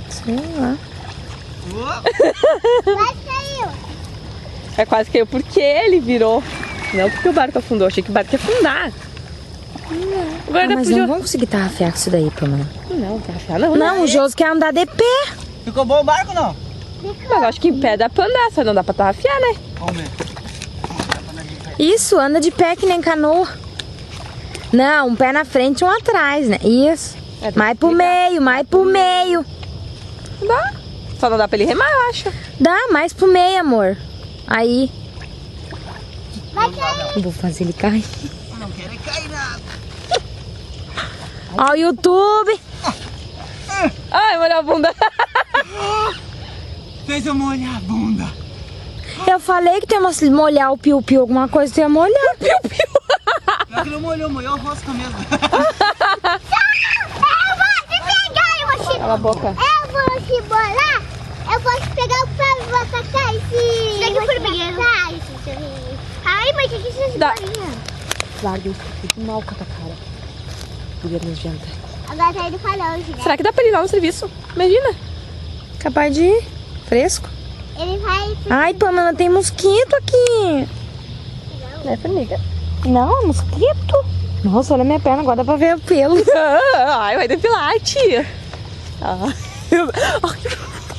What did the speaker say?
Sei lá. Quase caiu. É, quase caiu porque ele virou. Não porque o barco afundou. Achei que o barco ia afundar. Agora Mas não vamos conseguir tarrafiar com isso daí, Pamela. Não, tarrafiar não. Não, o Josi quer andar de pé. Ficou bom o barco, não? Mas acho que em pé dá pra andar, só não dá pra tarrafiar, né? Vamos ver. Isso, anda de pé que nem canoa. Não, um pé na frente e um atrás, né? Isso. É, Mais pro meio, mais pro meio. Dá. Só não dá pra ele remar, eu acho. Dá, mais pro meio, amor. Aí. Vai cair. Eu vou fazer ele cair. Eu não quero cair nada. Ó o YouTube. Ai, molhou a bunda. Fez eu molhar a bunda. Eu falei que tu ia molhar o piu-piu, alguma coisa tu ia molhar. Piu-piu. Pior que não molhou o rosto mesmo. Eu vou te pegar, eu vou te... Cala a boca. Eu vou te bolar. Eu vou te pegar o pau e vou atacar esse... Isso aqui por mim. Ai, mas o que vocês Dá. bolinhas? Larga isso aqui. Mal com a tua cara. Mulher nojenta. Agora tá indo pra longe, né? Será que dá pra ele ir lá no serviço? Imagina. Capaz de ir. Fresco. Ele vai... Ai, Pamela, tem mosquito aqui. É, formiga. Não, mosquito. Nossa, olha minha perna, agora dá pra ver o pelo. Ai, vai depilar, tia. Ai,